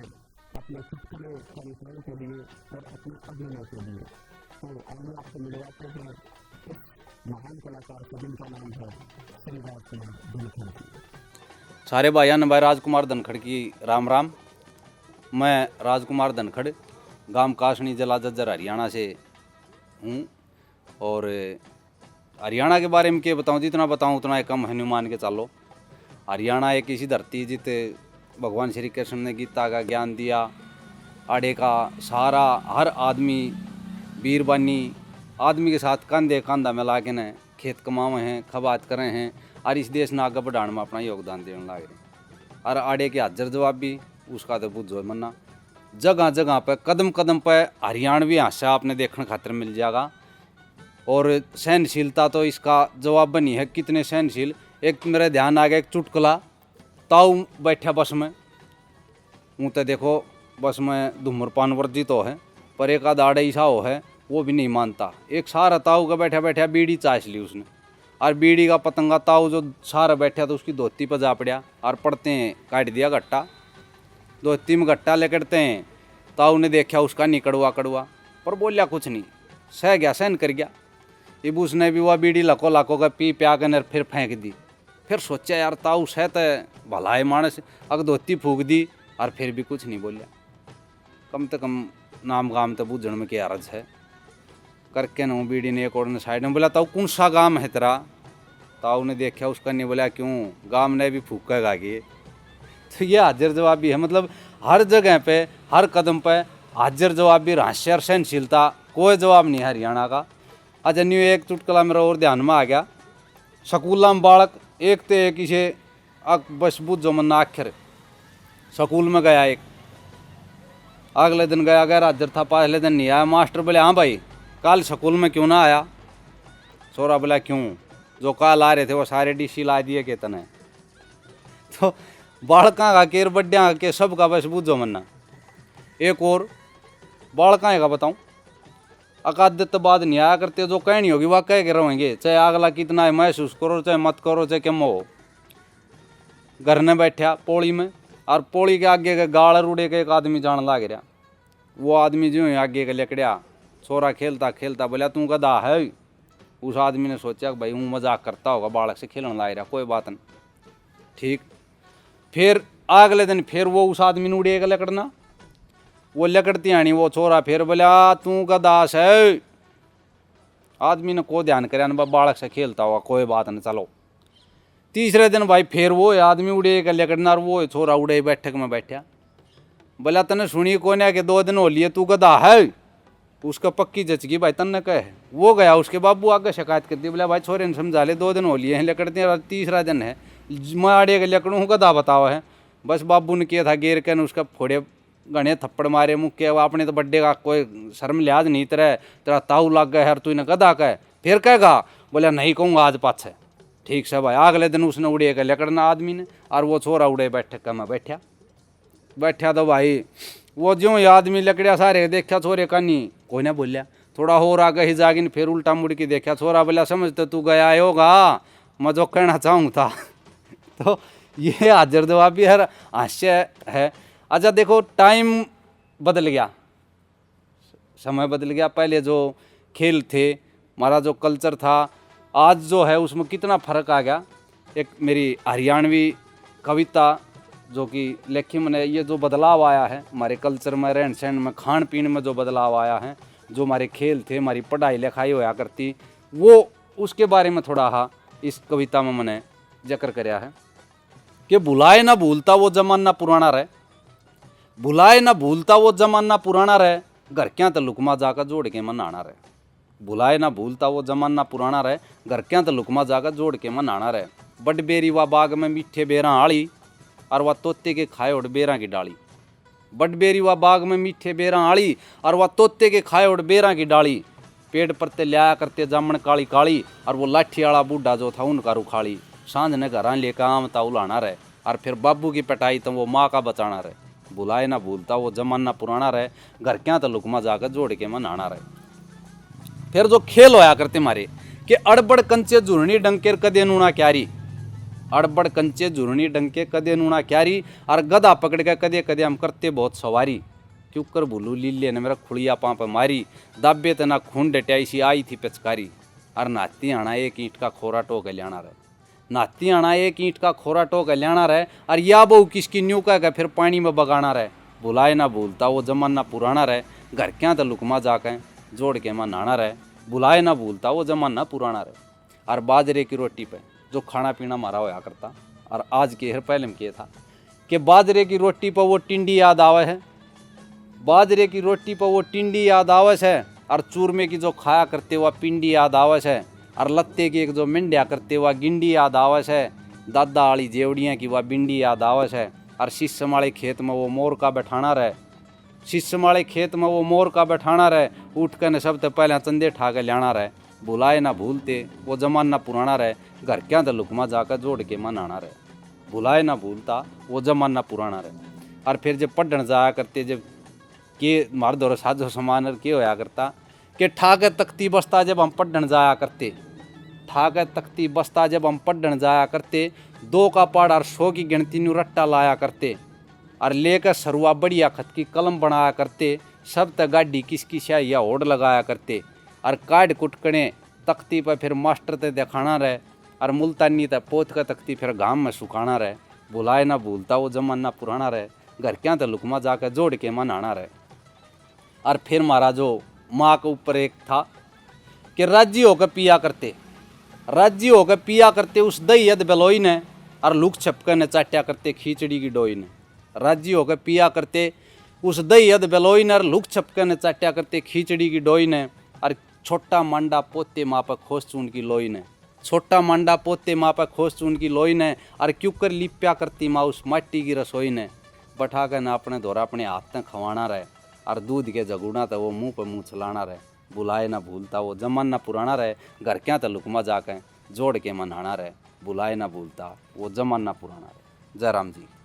अपने चुटकुले संस्मरण के लिए और अपने अभिनय के लिए। तो आगे आपसे मिलवाते हैं इस महान कलाकार का जिनका नाम है श्री राजकुमार धनखड़ जी। सारे भाइयों ने भाई राजकुमार धनखड़ की राम राम। मैं राजकुमार धनखड़ गांव कासनी जिला जज्जर हरियाणा से हूँ। और हरियाणा के बारे में क्या बताऊँ, जितना बताऊँ उतना ही कम है, नहीं मान के चलो। हरियाणा एक ऐसी धरती जिते भगवान श्री कृष्ण ने गीता का ज्ञान दिया। आड़े का सारा हर आदमी वीरबानी आदमी के साथ कंधे कंधा मिला के न खेत कमावे हैं, खबात करे हैं और इस देश ने आगे बढ़ाने में अपना योगदान देने लग रहे। और आड़े के हाजर जवाब भी उसका तो बुझो मन्ना। जगह जगह पर कदम कदम पर हरियाणवी हास्या आपने देखने खातिर मिल जाएगा। और सहनशीलता तो इसका जवाब बनी है, कितने सहनशील। एक मेरे ध्यान आ गया एक चुटकुला, ताऊ बैठा बस में, ऊँ तो देखो बस में धूम्रपान वर्जित हो है, पर एक आध आड़े ऐसा हो है वो भी नहीं मानता। एक सारा ताऊ का बैठा बैठा बीड़ी चाश ली उसने, और बीड़ी का पतंगा ताऊ जो सारा बैठा तो उसकी धोती पर जा पड़ा और पड़ते हैं काट दिया गट्टा। धोती में गट्टा लेकड़ते हैं, ताऊ ने देखा उसका नहीं कड़वा कड़वा, पर बोलिया कुछ नहीं, सह गया, सहन कर गया। इब उसने भी वह बीड़ी लको लाको का पी प्या कर फिर फेंक दी। फिर सोचा यार ताऊ सह तो भलाए मानस, अगर धोती फूक दी और फिर भी कुछ नहीं बोलिया। कम से कम नाम गाम तो बूझण में क्या अर्ज है। करके न बीड़ी ने एक और ने साइड में बोला, ताऊ कौन सा गाम है तेरा? ताऊ ने देखा उसका नहीं बोला, क्यों गाम ने भी फूकेगा ये। तो ये हाजिर जवाब भी है, मतलब हर जगह पे हर कदम पे हाजिर जवाब भी, रहस्य और सहनशीलता कोई जवाब नहीं है हरियाणा का। अच्छा न्यू एक चुटकुला मेरा और ध्यान में आ गया। स्कूल में बालक एक तो एक इसे बस बुझो मन आखिर स्कूल में गया, एक अगले दिन गया गया हाजिर था, पहले दिन नहीं आया। मास्टर बोले हाँ भाई कल स्कूल में क्यों ना आया? छोरा बोला क्यों, जो कल आ रहे थे वो सारे डीसी ला दिए के तने। तो बालका का केर बड्डिया के सब का बस बुझो मन्ना। एक और बालका का बताऊं, अकादत बाद नहीं आया करते, जो कहनी होगी वह कह के रहेंगे, चाहे अगला कितना है महसूस करो चाहे मत करो चाहे कम हो। घर ने बैठा पोड़ी में, और पोड़ी के आगे के गाड़ रूड़े के एक आदमी जान लाग रहा। वो आदमी जो है आगे के लेकड़िया, छोरा खेलता खेलता बोला तू गधा है। उस आदमी ने सोचा भाई हूँ मजाक करता होगा, बालक से खेलने ला रहा, कोई बात नहीं ठीक। फिर अगले दिन फिर वो उस आदमी ने उड़ेगा लकड़ना, वो लकड़ती आनी वो छोरा फिर बोला तू गदास है। आदमी ने को ध्यान कर बालक से खेलता हुआ, कोई बात नहीं चलो। तीसरे दिन भाई फिर वो आदमी उड़ेगा लकड़ना, और वो छोरा उड़े बैठक में बैठा। बोला तने सुनी कोने के 2 दिन हो लिए तू गधा है? उसका पक्की जचगी भाई तन्ने कहे। वो गया उसके बाबू आगे शिकायत कर दी, बोला भाई छोरे ने समझा ले 2 दिन हो लिए हैं लकड़ते, और तीसरा दिन है मैं आड़े के लकड़ू गधा बतावा है। बस बाबू ने किया था गेर के उसका फोड़े गणे थप्पड़ मारे मुक्के। आपने तो बड्डे का कोई शर्म लिहाज नहीं, तेरा ताऊ लग गया है और तू इन्हें गधा कहे, फिर कहेगा? बोला नहीं कहूँगा आज पाछे। ठीक से भाई अगले दिन उसने उड़े के लकड़ना आदमी ने, और वो छोरा उड़े बैठक में बैठा तो भाई वो ज्यों ही आदमी लकड़िया सारे देखा छोरे का नहीं, कोई ना बोलिया। थोड़ा और आगे ही जागिन फिर उल्टा मुड़ के देखा, छोरा बोला समझते तू गया होगा, मैं जो कहना चाहूँ था। तो ये हाजिर जवाब भी हर हास्य है। अच्छा देखो टाइम बदल गया, समय बदल गया। पहले जो खेल थे, हमारा जो कल्चर था, आज जो है उसमें कितना फ़र्क आ गया। एक मेरी हरियाणवी कविता जो कि लेखी मैंने, ये जो बदलाव आया है हमारे कल्चर में, रहन सहन में, खान पीन में जो बदलाव आया है, जो हमारे खेल थे, हमारी पढ़ाई लिखाई होया करती, वो उसके बारे में थोड़ा हा इस कविता में मैंने जिक्र कराया है कि भुलाए ना भूलता वो जमाना पुराना रहे, भुलाए ना भूलता वो जमाना पुराना रहे, घर क्या तो लुकमा जाकर जोड़ के मनाना रहे। भुलाए ना भूलता वो जमाना पुराना रहे, घर क्या तो लुकमा जाकर जोड़ के मनाना रहे। बड बेरी वा बाग में मीठे बेरा आड़ी, और वह तोते के खाए उड़ बेरा की डाली। बड बेरी वा बाग में मीठे बेरा आड़ी, और वह तोते के खाए उड़ बेरा की डाली। पेड़ पर ते लिया करते जामन काली काली, और वो लाठी वाला बूढ़ा जो था उनका रुखाली। सांझ ने घर लेकर आम ता उलाना रहे, और फिर बाबू की पिटाई तो वो माँ का बचाना रहे। भुलाए ना भूलता वो जमाना पुराना रहे, घर क्या तो लुकमा जाकर जोड़ के मनाना रहे। फिर जो खेल होया करते मारे कि अड़बड़ कंचे झुरनी डंकेर कदे नूना क्यारी, अड़बड़ कंचे झुरनी डंके कदे नूना क्यारी और गधा पकड़ के कदे कदे हम करते बहुत सवारी क्यों कर भूलू लीले ने मेरा खुड़िया पाँव मारी दाबे तना खून डटाई सी आई थी पिचकारी और नाती आना एक ईंट का खोरा टोक लियाना रहे नाती आना एक ईंट का खोरा टोक लियाना रहे और या बहु किसकी न्यू का फिर पानी में बगाना रहे बुलाए ना भूलता वो जमाना पुराना रहे घर क्या तो लुकमा जाके जोड़ के माँ नहाना रहे बुलाए ना भूलता वो जमाना पुराना रहे और बाजरे की रोटी पे जो खाना पीना हमारा होया करता और आज के हर पहले में किया था कि बाजरे की रोटी पर वो टिंडी याद आवे है बाजरे की रोटी पर वो टिंडी याद आवश है और चूरमे की जो खाया करते हुआ पिंडी याद आवश है और लत्ते की एक जो मिंडिया करते हुआ गिंडी याद आवश है दादा वाली जेवड़ियाँ की वह बिंडी याद आवश है और शीश वाले खेत में वो मोर का बैठाना रहे शीश वाले खेत में वो मोर का बैठाना रहे उठ कर ने सबसे पहले चंदे ठा के लाना रहे बुलाए ना भूलते वो जमाना पुराना रहे घर क्या तो लुकमा जाकर जोड़ के मनाना रहे बुलाए ना भूलता वो जमाना पुराना रहे और फिर जब पढ़ने जाया करते जब के मार दौर साजो सामान के होया करता कि ठाक तख्ती बस्ता जब हम पढ़ने जाया करते ठाक तख्ती बस्ता जब हम पढ़ने जाया करते 2 का पाड़ और 100 की गिनती नु रट्टा लाया करते और लेकर सरुआ बढ़िया खत की कलम बनाया करते सब तक गाड़ी किसकी शाही या होड़ लगाया करते और काट कुटकने तख्ती पर फिर मास्टर ते दिखाना रहे और मुल्तानी तक पोत का तख्ती फिर घाम में सुखाना रहे बुलाए ना भूलता वो जमाना पुराना रहे घर क्या तो लुकमा जाकर जोड़ के मनाना रहे और फिर हमारा जो माँ के ऊपर एक था कि राज्य होकर पिया करते उस दही यद बेलोई ने और लुक छपकर ने चाट्या करते खींचड़ी की डोई ने राज्य होकर पिया करते उस दही यद बेलोई ने और लुक छपकर ने चाट्या करते खींचड़ी की डोई ने और छोटा मांडा पोते माँ पर खोस चून की लोई ने छोटा मांडा पोते माँ पर खोस चून की लोई ने और क्यों कर लिप्या करती माँ उस माटी की रसोई ने बैठा कर ना अपने धोरा अपने हाथ में खवाना रहे और दूध के जगुना तो वो मुंह पे मुंह चलाना रहे बुलाए ना भूलता वो जमाना पुराना रहे घर क्या तो लुकमा जाके जोड़ के मनाना रहे बुलाए ना भूलता वो जमाना पुराना रहे। जय राम जी।